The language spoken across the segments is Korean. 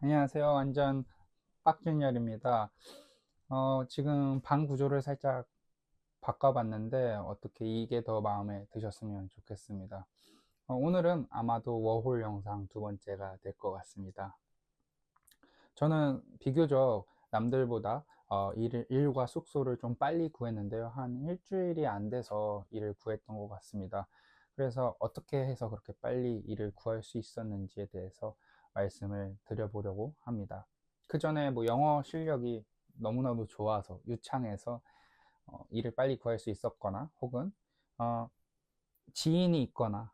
안녕하세요. 완전 빡준열입니다. 지금 방 구조를 살짝 바꿔봤는데 어떻게 이게 더 마음에 드셨으면 좋겠습니다. 오늘은 아마도 워홀 영상 두 번째가 될 것 같습니다. 저는 비교적 남들보다 일과 숙소를 좀 빨리 구했는데요. 한 일주일이 안 돼서 일을 구했던 것 같습니다. 그래서 어떻게 해서 그렇게 빨리 일을 구할 수 있었는지에 대해서 말씀을 드려보려고 합니다. 그 전에 뭐 영어 실력이 너무나도 좋아서 유창해서 일을 빨리 구할 수 있었거나 혹은 어, 지인이 있거나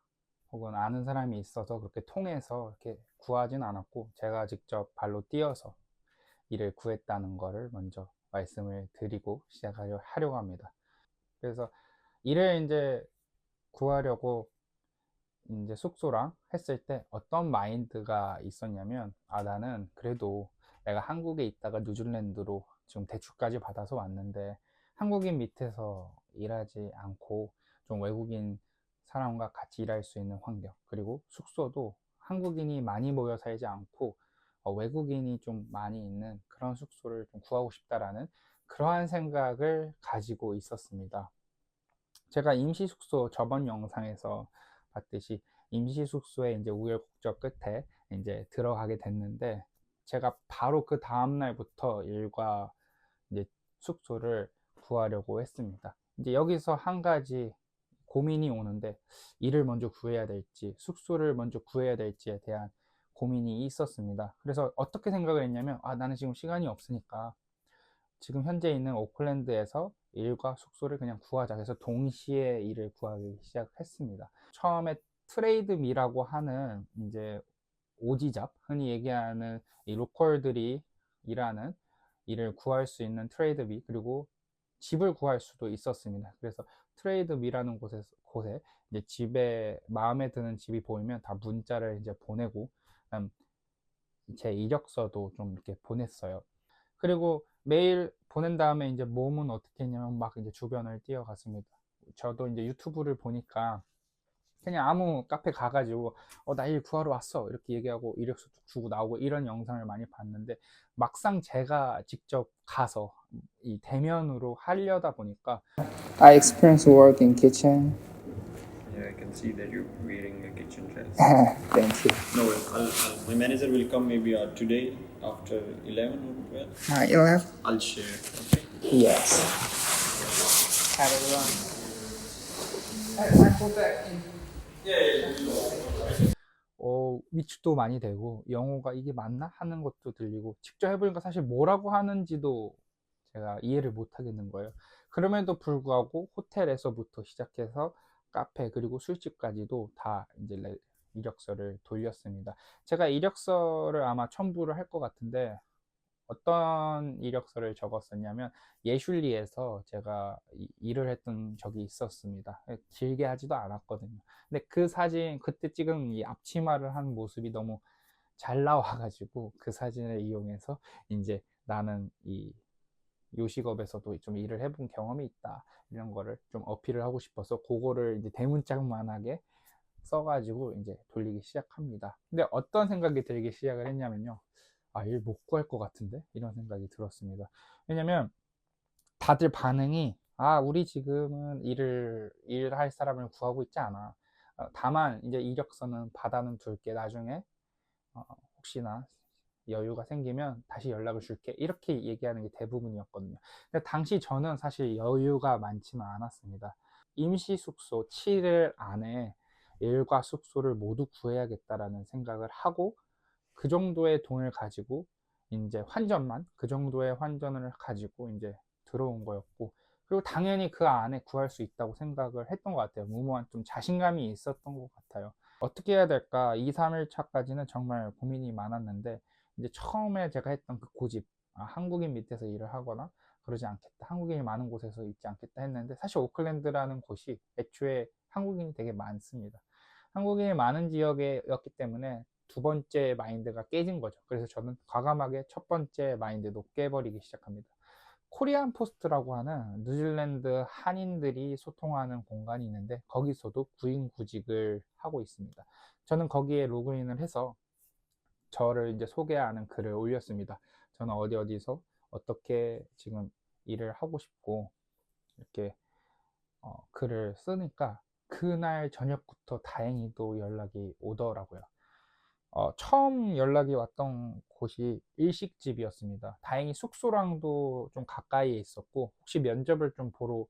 혹은 아는 사람이 있어서 그렇게 통해서 이렇게 구하진 않았고 제가 직접 발로 뛰어서 일을 구했다는 것을 먼저 말씀을 드리고 시작하려고 합니다. 그래서 일을 이제 구하려고 이제 숙소랑 했을 때 어떤 마인드가 있었냐면, 나는 그래도 내가 한국에 있다가 뉴질랜드로 지금 대출까지 받아서 왔는데 한국인 밑에서 일하지 않고 좀 외국인 사람과 같이 일할 수 있는 환경, 그리고 숙소도 한국인이 많이 모여 살지 않고 외국인이 좀 많이 있는 그런 숙소를 좀 구하고 싶다라는 그러한 생각을 가지고 있었습니다. 제가 임시 숙소 저번 영상에서 봤듯이 임시 숙소에 이제 우여곡절 끝에 이제 들어가게 됐는데, 제가 바로 그 다음 날부터 일과 이제 숙소를 구하려고 했습니다. 이제 여기서 한 가지 고민이 오는데, 일을 먼저 구해야 될지 숙소를 먼저 구해야 될지에 대한 고민이 있었습니다. 그래서 어떻게 생각을 했냐면, 나는 지금 시간이 없으니까 지금 현재 있는 오클랜드에서 일과 숙소를 그냥 구하자 해서 동시에 일을 구하기 시작했습니다. 처음에 트레이드미라고 하는 이제 오지잡, 흔히 얘기하는 이 로컬들이 일하는 일을 구할 수 있는 트레이드미, 그리고 집을 구할 수도 있었습니다. 그래서 트레이드미라는 곳에 이제 집에 마음에 드는 집이 보이면 다 문자를 이제 보내고, 제 이력서도 좀 이렇게 보냈어요. 그리고 메일 보낸 다음에 이제 몸은 어떻게 했냐면 막 이제 주변을 뛰어갔습니다. 저도 이제 유튜브를 보니까 그냥 아무 카페 가가지고 나 일 구하러 왔어 이렇게 얘기하고 이력서 쭉 주고 나오고 이런 영상을 많이 봤는데, 막상 제가 직접 가서 이 대면으로 하려다 보니까 I experience work in kitchen. Yeah, I can see that you're wearing a kitchen dress. Thank you. No, my manager will come maybe today after 11 or 12. You have? I'll share. Okay. Yes. Have a run. I put that in. 위축도 많이 되고 영어가 이게 맞나 하는 것도 들리고, 직접 해보니까 사실 뭐라고 하는지도 제가 이해를 못 하겠는 거예요. 그럼에도 불구하고 호텔에서부터 시작해서 카페 그리고 술집까지도 다 이제 이력서를 돌렸습니다. 제가 이력서를 아마 첨부를 할 것 같은데, 어떤 이력서를 적었었냐면, 예슐리에서 제가 일을 했던 적이 있었습니다. 길게 하지도 않았거든요. 근데 그 사진, 그때 찍은 이 앞치마를 한 모습이 너무 잘 나와가지고 그 사진을 이용해서 이제 나는 이 요식업에서도 좀 일을 해본 경험이 있다, 이런 거를 좀 어필을 하고 싶어서 그거를 이제 대문짝만하게 써가지고 이제 돌리기 시작합니다. 근데 어떤 생각이 들기 시작을 했냐면요, 일 못 구할 것 같은데 이런 생각이 들었습니다. 왜냐면 다들 반응이, 우리 지금은 일할 사람을 구하고 있지 않아. 다만 이제 이력서는 받아는 둘게, 나중에 혹시나 여유가 생기면 다시 연락을 줄게, 이렇게 얘기하는 게 대부분이었거든요. 근데 당시 저는 사실 여유가 많지는 않았습니다. 임시 숙소 7일 안에 일과 숙소를 모두 구해야겠다라는 생각을 하고, 그 정도의 돈을 가지고 이제 그 정도의 환전을 가지고 이제 들어온 거였고, 그리고 당연히 그 안에 구할 수 있다고 생각을 했던 것 같아요. 무모한 좀 자신감이 있었던 것 같아요. 어떻게 해야 될까 2, 3일 차까지는 정말 고민이 많았는데, 이제 처음에 제가 했던 그 고집, 한국인 밑에서 일을 하거나 그러지 않겠다, 한국인이 많은 곳에서 있지 않겠다 했는데, 사실 오클랜드라는 곳이 애초에 한국인이 되게 많습니다. 한국인이 많은 지역이었기 때문에 두 번째 마인드가 깨진 거죠. 그래서 저는 과감하게 첫 번째 마인드도 깨버리기 시작합니다. 코리안 포스트라고 하는 뉴질랜드 한인들이 소통하는 공간이 있는데, 거기서도 구인구직을 하고 있습니다. 저는 거기에 로그인을 해서 저를 이제 소개하는 글을 올렸습니다. 저는 어디서 어떻게 지금 일을 하고 싶고 이렇게 글을 쓰니까 그날 저녁부터 다행히도 연락이 오더라고요. 처음 연락이 왔던 곳이 일식집이었습니다. 다행히 숙소랑도 좀 가까이에 있었고 혹시 면접을 좀 보러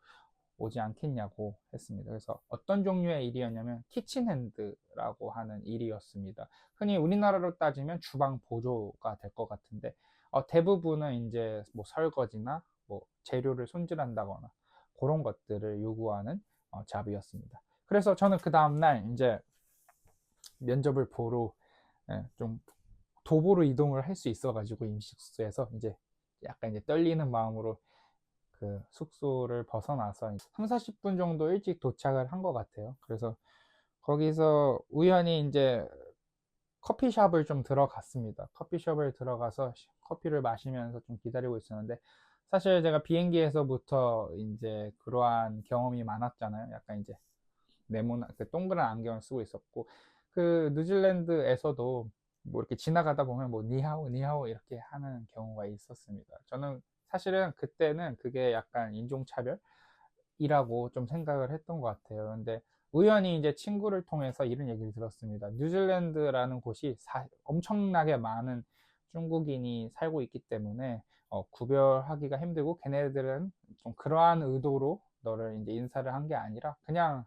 오지 않겠냐고 했습니다. 그래서 어떤 종류의 일이었냐면 키친핸드라고 하는 일이었습니다. 흔히 우리나라로 따지면 주방 보조가 될 것 같은데 대부분은 이제 뭐 설거지나 뭐 재료를 손질한다거나 그런 것들을 요구하는 잡이었습니다. 그래서 저는 그 다음날 이제 면접을 보러 좀 도보로 이동을 할 수 있어가지고 임식소에서 이제 약간 이제 떨리는 마음으로 그 숙소를 벗어나서 3, 40분 정도 일찍 도착을 한 것 같아요. 그래서 거기서 우연히 이제 커피숍을 좀 들어갔습니다. 커피숍을 들어가서 커피를 마시면서 좀 기다리고 있었는데 사실 제가 비행기에서부터 이제 그러한 경험이 많았잖아요. 약간 이제 네모난 그 동그란 안경을 쓰고 있었고 그 뉴질랜드에서도 뭐 이렇게 지나가다 보면 뭐 니하오 니하오 이렇게 하는 경우가 있었습니다. 저는 사실은 그때는 그게 약간 인종차별이라고 좀 생각을 했던 것 같아요. 근데 우연히 이제 친구를 통해서 이런 얘기를 들었습니다. 뉴질랜드라는 곳이 엄청나게 많은 중국인이 살고 있기 때문에 구별하기가 힘들고 걔네들은 좀 그러한 의도로 너를 이제 인사를 한 게 아니라 그냥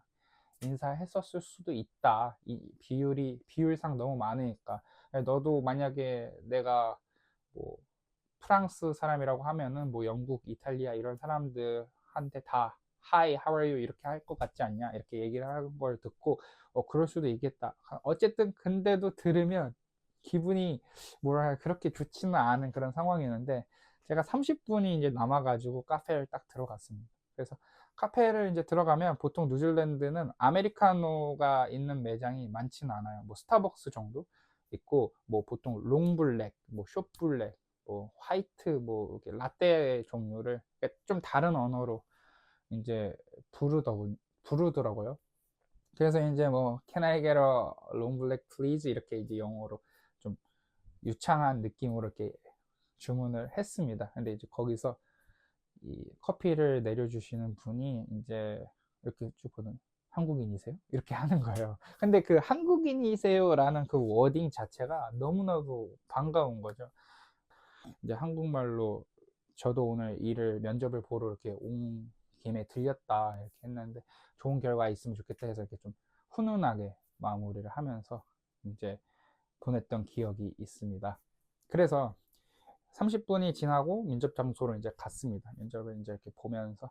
인사했었을 수도 있다. 이 비율상 너무 많으니까. 너도 만약에 내가 뭐 프랑스 사람이라고 하면은 뭐 영국, 이탈리아 이런 사람들한테 다 Hi, how are you 이렇게 할 것 같지 않냐 이렇게 얘기를 하는 걸 듣고 그럴 수도 있겠다. 어쨌든 근데도 들으면 기분이 뭐랄까 그렇게 좋지는 않은 그런 상황이었는데 제가 30분이 이제 남아가지고 카페를 딱 들어갔습니다. 그래서 카페를 이제 들어가면 보통 뉴질랜드는 아메리카노가 있는 매장이 많지는 않아요. 뭐 스타벅스 정도 있고 뭐 보통 롱블랙, 뭐 숏블랙, 뭐 화이트, 뭐 이렇게 라떼 종류를 좀 다른 언어로 이제 부르더라고요. 그래서 이제 뭐 Can I get a long black please 이렇게 이제 영어로 좀 유창한 느낌으로 이렇게 주문을 했습니다. 근데 이제 거기서 이 커피를 내려주시는 분이 이제 이렇게 쭉 보더니 한국인이세요? 이렇게 하는 거예요. 근데 그 한국인이세요라는 그 워딩 자체가 너무나도 반가운 거죠. 이제 한국말로 저도 오늘 일을 면접을 보러 이렇게 온 김에 들렸다 이렇게 했는데 좋은 결과 있으면 좋겠다 해서 이렇게 좀 훈훈하게 마무리를 하면서 이제 보냈던 기억이 있습니다. 그래서 30분이 지나고 면접 장소로 이제 갔습니다. 면접을 이제 이렇게 보면서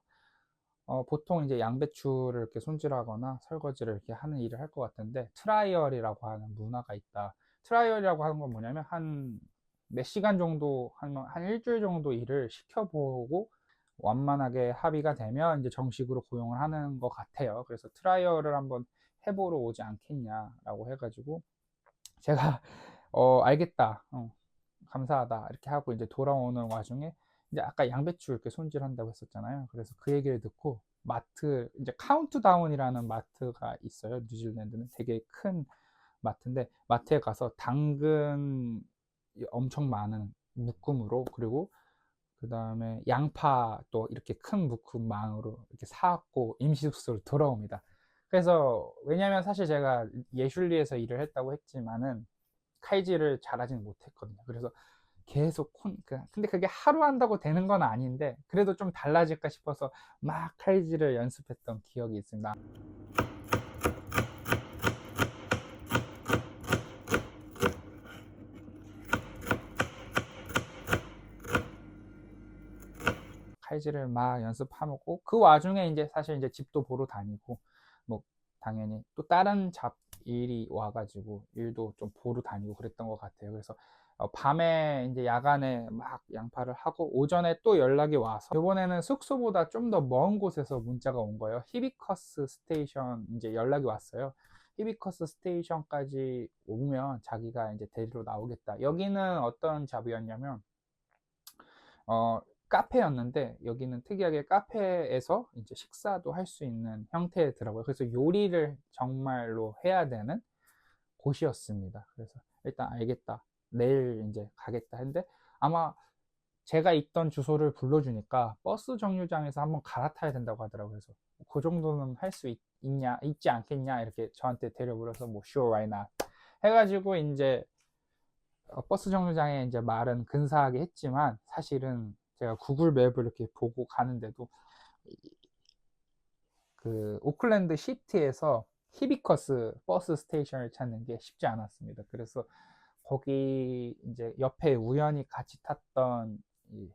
보통 이제 양배추를 이렇게 손질하거나 설거지를 이렇게 하는 일을 할 것 같은데 트라이얼이라고 하는 문화가 있다. 트라이얼이라고 하는 건 뭐냐면 한 몇 시간 정도 한 일주일 정도 일을 시켜보고 완만하게 합의가 되면 이제 정식으로 고용을 하는 것 같아요. 그래서 트라이얼을 한번 해보러 오지 않겠냐라고 해가지고 제가 알겠다. 감사하다. 이렇게 하고 이제 돌아오는 와중에 이제 아까 양배추 이렇게 손질한다고 했었잖아요. 그래서 그 얘기를 듣고 마트, 이제 카운트다운이라는 마트가 있어요. 뉴질랜드는 되게 큰 마트인데 마트에 가서 당근 엄청 많은 묶음으로 그리고 그 다음에 양파 또 이렇게 큰 묶음망으로 이렇게 사갖고 임시숙소로 돌아옵니다. 그래서 왜냐면 사실 제가 예슐리에서 일을 했다고 했지만은 칼질을 잘하지는 못했거든요. 그래서 계속 근데 그게 하루 한다고 되는 건 아닌데 그래도 좀 달라질까 싶어서 막 칼질을 연습했던 기억이 있습니다. 칼질을 막 연습하고 그 와중에 이제 사실 이제 집도 보러 다니고 뭐 당연히 또 다른 잡 일이 와가지고 일도 좀 보러 다니고 그랬던 것 같아요. 그래서 밤에 이제 야간에 막 양파를 하고 오전에 또 연락이 와서 이번에는 숙소보다 좀 더 먼 곳에서 문자가 온 거예요. 히비커스 스테이션 이제 연락이 왔어요. 히비커스 스테이션까지 오면 자기가 이제 데리러 나오겠다. 여기는 어떤 잡이었냐면 카페였는데 여기는 특이하게 카페에서 이제 식사도 할 수 있는 형태더라고요. 그래서 요리를 정말로 해야 되는 곳이었습니다. 그래서 일단 알겠다. 내일 이제 가겠다 했는데, 아마 제가 있던 주소를 불러주니까 버스 정류장에서 한번 갈아타야 된다고 하더라고요. 그래서 그 정도는 할 수 있지 않겠냐 이렇게 저한테 데려물어서 뭐 sure why not 해가지고 이제 버스 정류장에 이제 말은 근사하게 했지만, 사실은 제가 구글 맵을 이렇게 보고 가는데도 그 오클랜드 시티에서 히비커스 버스 스테이션을 찾는 게 쉽지 않았습니다. 그래서 거기 이제 옆에 우연히 같이 탔던 이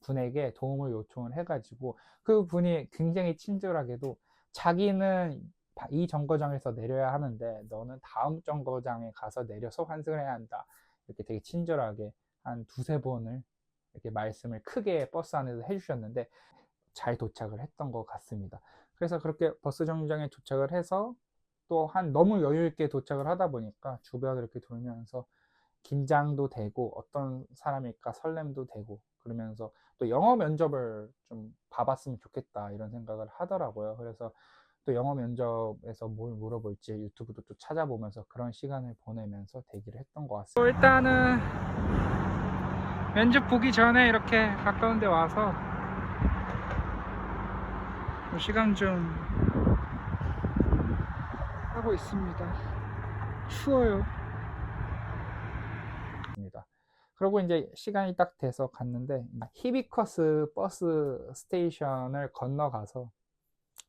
분에게 도움을 요청을 해가지고, 그 분이 굉장히 친절하게도 자기는 이 정거장에서 내려야 하는데 너는 다음 정거장에 가서 내려서 환승을 해야 한다, 이렇게 되게 친절하게 한 두세 번을 이렇게 말씀을 크게 버스 안에서 해주셨는데 잘 도착을 했던 것 같습니다. 그래서 그렇게 버스 정류장에 도착을 해서 또 너무 여유 있게 도착을 하다 보니까 주변을 이렇게 돌면서 긴장도 되고 어떤 사람일까 설렘도 되고, 그러면서 또 영어 면접을 좀 봐봤으면 좋겠다 이런 생각을 하더라고요. 그래서 또 영어 면접에서 뭘 물어볼지 유튜브도 또 찾아보면서 그런 시간을 보내면서 대기를 했던 것 같습니다. 일단은 면접 보기 전에 이렇게 가까운 데 와서 시간 좀 하고 있습니다. 추워요. 그리고 이제 시간이 딱 돼서 갔는데, 히비커스 버스 스테이션을 건너가서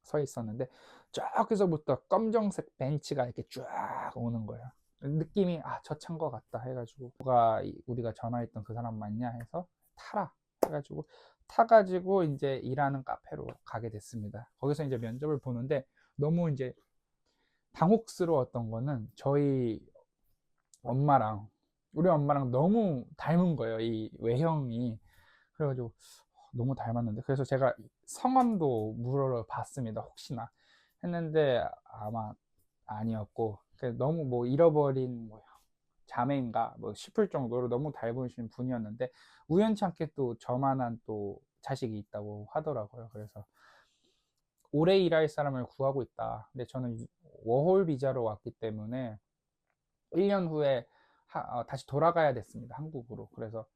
서 있었는데 저기서부터 검정색 벤츠가 이렇게 쫙 오는 거예요. 느낌이 저 찬 거 같다 해가지고, 우리가 전화했던 그 사람 맞냐 해서 타라 해가지고 타가지고 이제 일하는 카페로 가게 됐습니다. 거기서 이제 면접을 보는데 너무 이제 당혹스러웠던 거는, 우리 엄마랑 너무 닮은 거예요, 이 외형이. 그래가지고 너무 닮았는데, 그래서 제가 성함도 물어봤습니다, 혹시나 했는데 아마 아니었고, 너무 뭐 잃어버린 뭐 자매인가 뭐 싶을 정도로 너무 닮으신 분이었는데, 우연치 않게 또 저만한 또 자식이 있다고 하더라고요. 그래서 오래 일할 사람을 구하고 있다. 근데 저는 워홀 비자로 왔기 때문에 1년 후에 다시 돌아가야 됐습니다, 한국으로. 그래서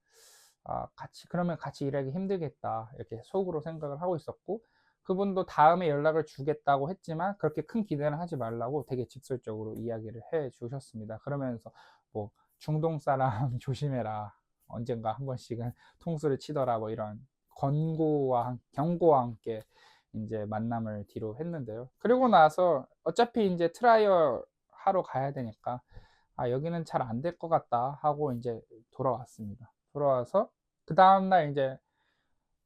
그러면 같이 일하기 힘들겠다 이렇게 속으로 생각을 하고 있었고, 그분도 다음에 연락을 주겠다고 했지만 그렇게 큰 기대는 하지 말라고 되게 직설적으로 이야기를 해 주셨습니다. 그러면서 뭐 중동 사람 조심해라, 언젠가 한 번씩은 통수를 치더라, 뭐 이런 경고와 함께 이제 만남을 뒤로 했는데요. 그리고 나서 어차피 이제 트라이얼 하러 가야 되니까 여기는 잘 안 될 것 같다 하고 이제 돌아왔습니다. 돌아와서 그 다음날 이제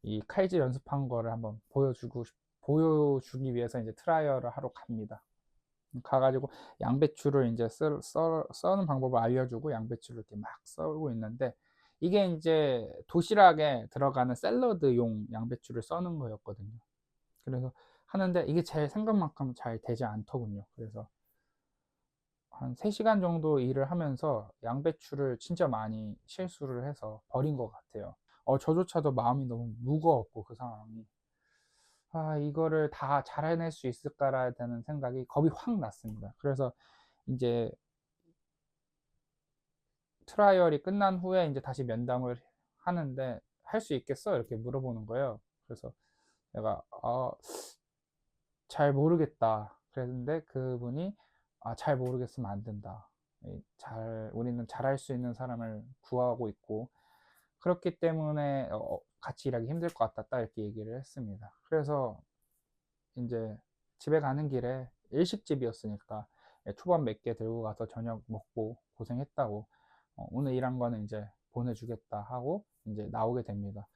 이 칼질 연습한 거를 한번 보여주기 위해서 이제 트라이얼을 하러 갑니다. 가가지고 양배추를 이제 써는 방법을 알려주고 양배추를 이렇게 막 썰고 있는데, 이게 이제 도시락에 들어가는 샐러드용 양배추를 써는 거였거든요. 그래서 하는데 이게 제 생각만큼 잘 되지 않더군요. 그래서 한 3시간 정도 일을 하면서 양배추를 진짜 많이 실수를 해서 버린 것 같아요. 저조차도 마음이 너무 무거웠고, 그 상황이 이거를 다 잘 해낼 수 있을까라는 생각이 겁이 확 났습니다. 그래서 이제 트라이얼이 끝난 후에 이제 다시 면담을 하는데, 할 수 있겠어? 이렇게 물어보는 거예요. 그래서 내가 잘 모르겠다 그랬는데, 그분이 잘 모르겠으면 안 된다. 우리는 잘할 수 있는 사람을 구하고 있고, 그렇기 때문에 같이 일하기 힘들 것 같다, 이렇게 얘기를 했습니다. 그래서 이제 집에 가는 길에 일식집이었으니까 초밥 몇 개 들고 가서 저녁 먹고 고생했다고, 오늘 일한 거는 이제 보내주겠다 하고 이제 나오게 됩니다.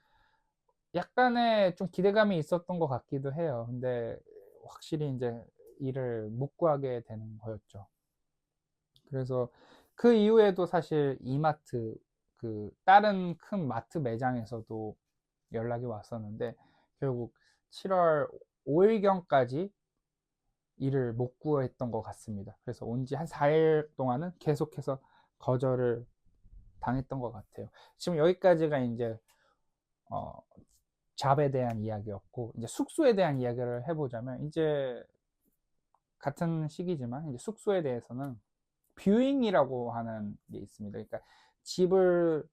약간의 좀 기대감이 있었던 것 같기도 해요. 근데 확실히 이제 일을 못 구하게 되는 거였죠. 그래서 그 이후에도 사실 이마트, 그 다른 큰 마트 매장에서도 연락이 왔었는데 결국 7월 5일경까지 일을 못 구했던 것 같습니다. 그래서 온 지 한 4일 동안은 계속해서 거절을 당했던 것 같아요. 지금 여기까지가 이제 잡에 대한 이야기였고, 이제 숙소에 대한 이야기를 해보자면, 이제 같은 시기지만 이제 숙소에 대해서는 뷰잉이라고 하는 게 있습니다. 그러니까 집을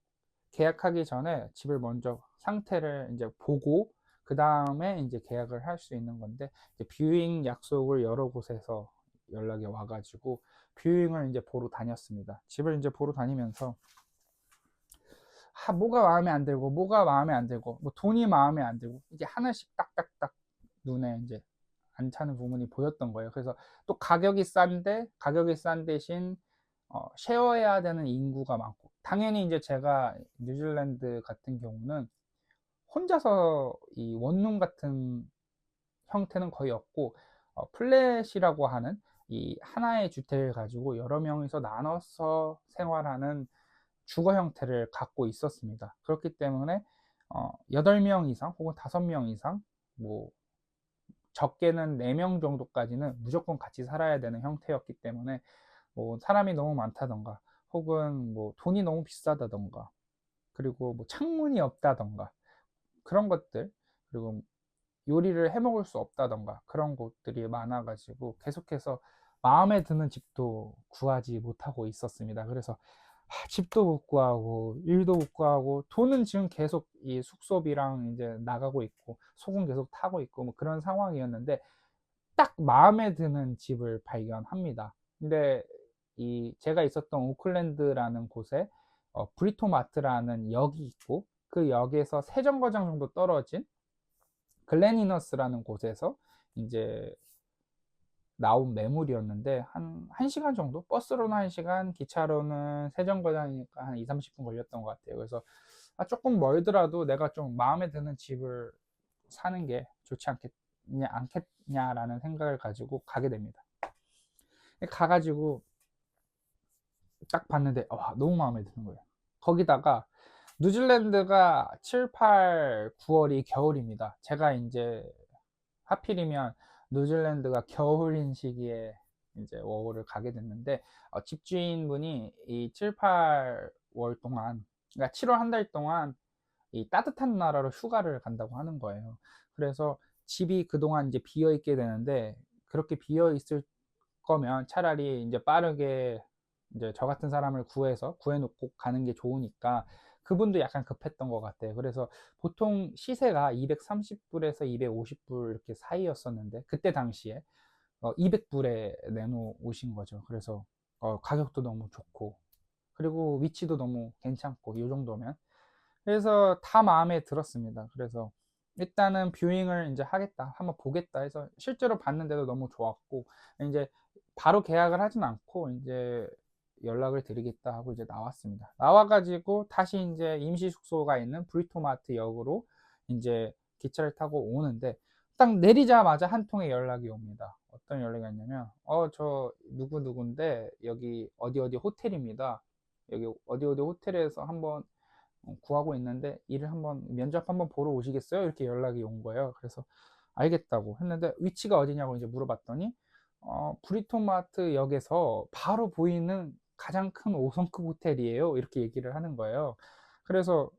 계약하기 전에 집을 먼저 상태를 이제 보고 그 다음에 이제 계약을 할 수 있는 건데, 이제 뷰잉 약속을 여러 곳에서 연락이 와가지고 뷰잉을 이제 보러 다녔습니다. 집을 이제 보러 다니면서 뭐가 마음에 안 들고 뭐가 마음에 안 들고 뭐 돈이 마음에 안 들고 이게 하나씩 딱딱딱 눈에 이제 안 차는 부분이 보였던 거예요. 그래서 또 가격이 싼 대신 쉐어해야 되는 인구가 많고, 당연히 이제 제가 뉴질랜드 같은 경우는 혼자서 이 원룸 같은 형태는 거의 없고, 플랫이라고 하는 이 하나의 주택을 가지고 여러 명이서 나눠서 생활하는 주거 형태를 갖고 있었습니다. 그렇기 때문에 8명 이상 혹은 5명 이상, 뭐 적게는 4명 정도까지는 무조건 같이 살아야 되는 형태였기 때문에, 뭐 사람이 너무 많다던가 혹은 뭐 돈이 너무 비싸다던가 그리고 뭐 창문이 없다던가 그런 것들, 그리고 요리를 해 먹을 수 없다던가 그런 것들이 많아가지고 계속해서 마음에 드는 집도 구하지 못하고 있었습니다. 그래서 집도 못 구하고 일도 못 구하고 돈은 지금 계속 이 숙소비랑 이제 나가고 있고 소금 계속 타고 있고 뭐 그런 상황이었는데, 딱 마음에 드는 집을 발견합니다. 근데 이 제가 있었던 오클랜드라는 곳에 브리토마트라는 역이 있고, 그 역에서 세 정거장 정도 떨어진 글렌이너스라는 곳에서 이제 나온 매물이었는데, 한 1시간 정도, 버스로는 1시간, 기차로는 세 정거장이니까 한 2, 30분 걸렸던 것 같아요. 그래서 조금 멀더라도 내가 좀 마음에 드는 집을 사는 게 좋지 않겠냐라는 생각을 가지고 가게 됩니다. 가가지고 딱 봤는데 너무 마음에 드는 거예요. 거기다가 뉴질랜드가 7, 8, 9월이 겨울입니다. 제가 이제 하필이면 뉴질랜드가 겨울인 시기에 이제 워홀을 가게 됐는데, 집주인분이 이 7, 8월 동안, 그러니까 7월 한 달 동안 이 따뜻한 나라로 휴가를 간다고 하는 거예요. 그래서 집이 그동안 이제 비어 있게 되는데, 그렇게 비어 있을 거면 차라리 이제 빠르게 이제 저 같은 사람을 구해놓고 가는 게 좋으니까, 그분도 약간 급했던 것 같아요. 그래서 보통 시세가 230불에서 250불 이렇게 사이였었는데, 그때 당시에 200불에 내놓으신 거죠. 그래서 가격도 너무 좋고 그리고 위치도 너무 괜찮고 이 정도면, 그래서 다 마음에 들었습니다. 그래서 일단은 뷰잉을 이제 하겠다, 한번 보겠다 해서 실제로 봤는데도 너무 좋았고, 이제 바로 계약을 하진 않고 이제 연락을 드리겠다 하고 이제 나왔습니다. 나와가지고 다시 이제 임시 숙소가 있는 브리토마트 역으로 이제 기차를 타고 오는데, 딱 내리자마자 한 통의 연락이 옵니다. 어떤 연락이 왔냐면, 저 누구누구인데 여기 어디 어디 호텔입니다. 여기 어디 어디 호텔에서 한번 구하고 있는데 일을 한번 면접 한번 보러 오시겠어요? 이렇게 연락이 온 거예요. 그래서 알겠다고 했는데, 위치가 어디냐고 이제 물어봤더니 브리토마트 역에서 바로 보이는 가장 큰 5성급 호텔이에요, 이렇게 얘기를 하는 거예요. 그래서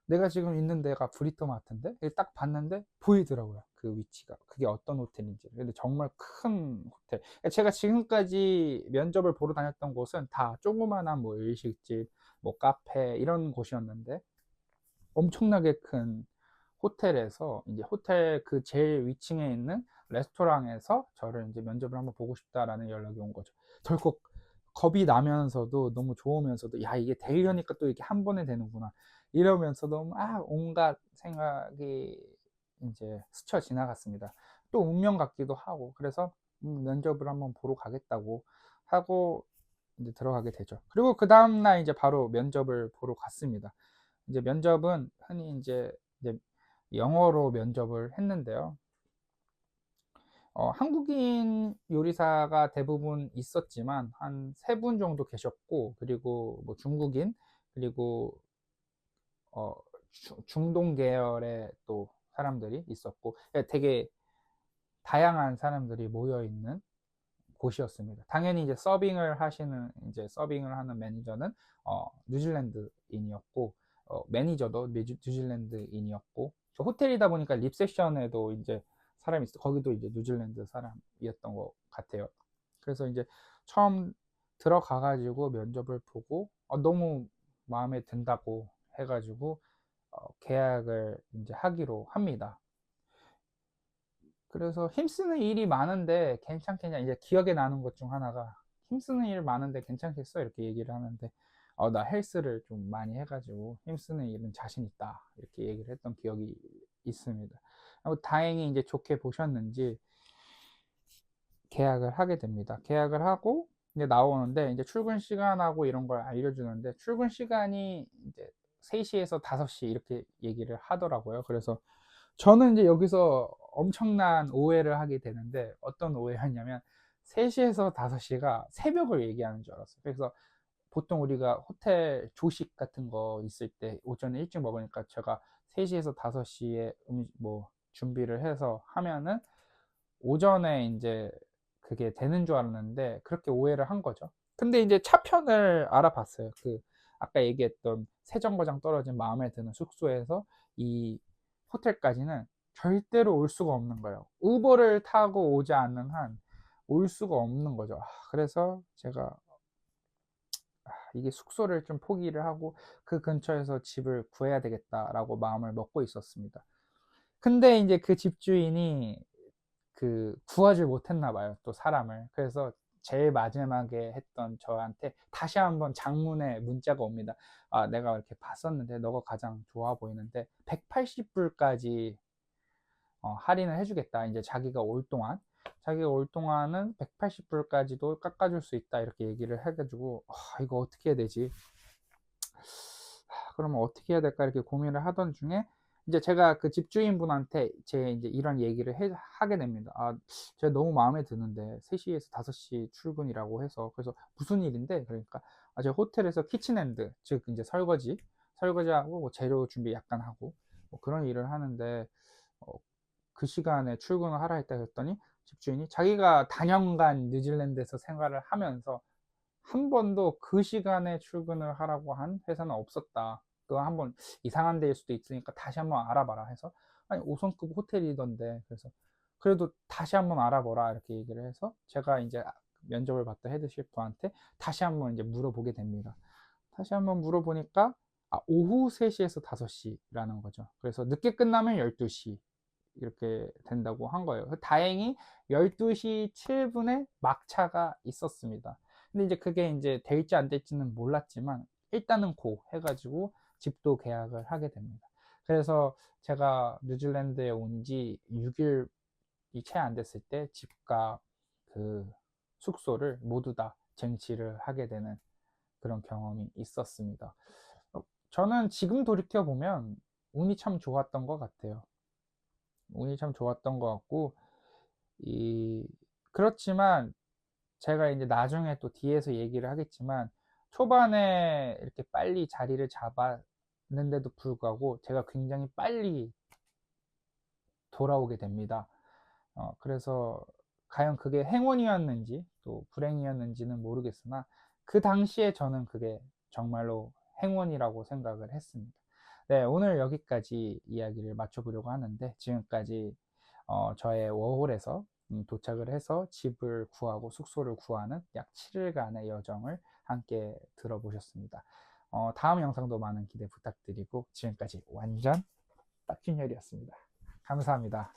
내가 지금 있는 데가 브리토마트인데, 딱 봤는데 보이더라고요, 그 위치가, 그게 어떤 호텔인지. 근데 정말 큰 호텔. 제가 지금까지 면접을 보러 다녔던 곳은 다 조그만한 뭐 일식집, 뭐 카페 이런 곳이었는데, 엄청나게 큰 호텔에서 이제 호텔 그 제일 위층에 있는 레스토랑에서 저를 이제 면접을 한번 보고 싶다라는 연락이 온 거죠. 덜컥 겁이 나면서도 너무 좋으면서도, 야, 이게 되려니까 또 이렇게 한 번에 되는구나 이러면서도 막 온갖 생각이 이제 스쳐 지나갔습니다. 또 운명 같기도 하고, 그래서 면접을 한번 보러 가겠다고 하고 이제 들어가게 되죠. 그리고 그 다음날 이제 바로 면접을 보러 갔습니다. 이제 면접은 흔히 이제 영어로 면접을 했는데요. 한국인 요리사가 대부분 있었지만 한 3분 정도 계셨고, 그리고 뭐 중국인, 그리고 중동 계열의 또 사람들이 있었고, 되게 다양한 사람들이 모여 있는 곳이었습니다. 당연히 이제 서빙을 하는 매니저는 뉴질랜드인이었고, 매니저도 뉴질랜드인이었고, 호텔이다 보니까 리셉션에도 이제 사람이 있어. 거기도 이제 뉴질랜드 사람이었던 것 같아요. 그래서 이제 처음 들어가가지고 면접을 보고 너무 마음에 든다고 해가지고 계약을 이제 하기로 합니다. 그래서 힘쓰는 일이 많은데 괜찮겠냐, 이제 기억에 나는 것 중 하나가 힘쓰는 일 많은데 괜찮겠어 이렇게 얘기를 하는데 나 헬스를 좀 많이 해가지고 힘쓰는 일은 자신 있다 이렇게 얘기를 했던 기억이 있습니다. 다행히 이제 좋게 보셨는지 계약을 하게 됩니다. 계약을 하고 이제 나오는데 이제 출근 시간하고 이런 걸 알려주는데 출근 시간이 이제 3시에서 5시 이렇게 얘기를 하더라고요. 그래서 저는 이제 여기서 엄청난 오해를 하게 되는데 어떤 오해였냐면 3시에서 5시가 새벽을 얘기하는 줄 알았어요. 그래서 보통 우리가 호텔 조식 같은 거 있을 때 오전에 일찍 먹으니까 제가 3시에서 5시에 뭐 준비를 해서 하면은 오전에 이제 그게 되는 줄 알았는데 그렇게 오해를 한 거죠. 근데 이제 차편을 알아봤어요. 그 아까 얘기했던 세정거장 떨어진 마음에 드는 숙소에서 이 호텔까지는 절대로 올 수가 없는 거예요. 우버를 타고 오지 않는 한 올 수가 없는 거죠. 그래서 제가 이게 숙소를 좀 포기를 하고 그 근처에서 집을 구해야 되겠다라고 마음을 먹고 있었습니다. 근데 이제 그 집주인이 그 구하지 못했나 봐요. 또 사람을. 그래서 제일 마지막에 했던 저한테 다시 한번 장문의 문자가 옵니다. 내가 이렇게 봤었는데 너가 가장 좋아 보이는데 180불까지 할인을 해주겠다. 이제 자기가 올 동안은 180불까지도 깎아줄 수 있다. 이렇게 얘기를 해가지고 이거 어떻게 해야 되지? 그러면 어떻게 해야 될까 이렇게 고민을 하던 중에 이제 제가 그 집주인분한테 제 이제 이런 얘기를 하게 됩니다. 제가 너무 마음에 드는데 3시에서 5시 출근이라고 해서 그래서 무슨 일인데 그러니까 제가 호텔에서 키친핸드 즉 이제 설거지하고 뭐 재료 준비 약간 하고 뭐 그런 일을 하는데 그 시간에 출근을 하라 했다 했더니 집주인이 자기가 다년간 뉴질랜드에서 생활을 하면서 한 번도 그 시간에 출근을 하라고 한 회사는 없었다. 그거 한번 이상한 데일 수도 있으니까 다시 한번 알아봐라 해서 아니 5성급 호텔이던데 그래서 그래도 다시 한번 알아보라 이렇게 얘기를 해서 제가 이제 면접을 봤던 헤드 셰프한테 다시 한번 이제 물어보게 됩니다. 다시 한번 물어보니까 오후 3시에서 5시라는 거죠. 그래서 늦게 끝나면 12시 이렇게 된다고 한 거예요. 다행히 12시 7분에 막차가 있었습니다. 근데 이제 그게 이제 될지 안 될지는 몰랐지만 일단은 고 해가지고 집도 계약을 하게 됩니다. 그래서 제가 뉴질랜드에 온 지 6일이 채 안 됐을 때 집과 그 숙소를 모두 다 쟁취를 하게 되는 그런 경험이 있었습니다. 저는 지금 돌이켜 보면 운이 참 좋았던 것 같아요. 운이 참 좋았던 것 같고 그렇지만 제가 이제 나중에 또 뒤에서 얘기를 하겠지만 초반에 이렇게 빨리 자리를 잡았는데도 불구하고 제가 굉장히 빨리 돌아오게 됩니다. 그래서 과연 그게 행운이었는지 또 불행이었는지는 모르겠으나 그 당시에 저는 그게 정말로 행운이라고 생각을 했습니다. 네, 오늘 여기까지 이야기를 마쳐보려고 하는데 지금까지 저의 워홀에서 도착을 해서 집을 구하고 숙소를 구하는 약 7일간의 여정을 함께 들어보셨습니다. 다음 영상도 많은 기대 부탁드리고 지금까지 완전 빡준열이었습니다. 감사합니다.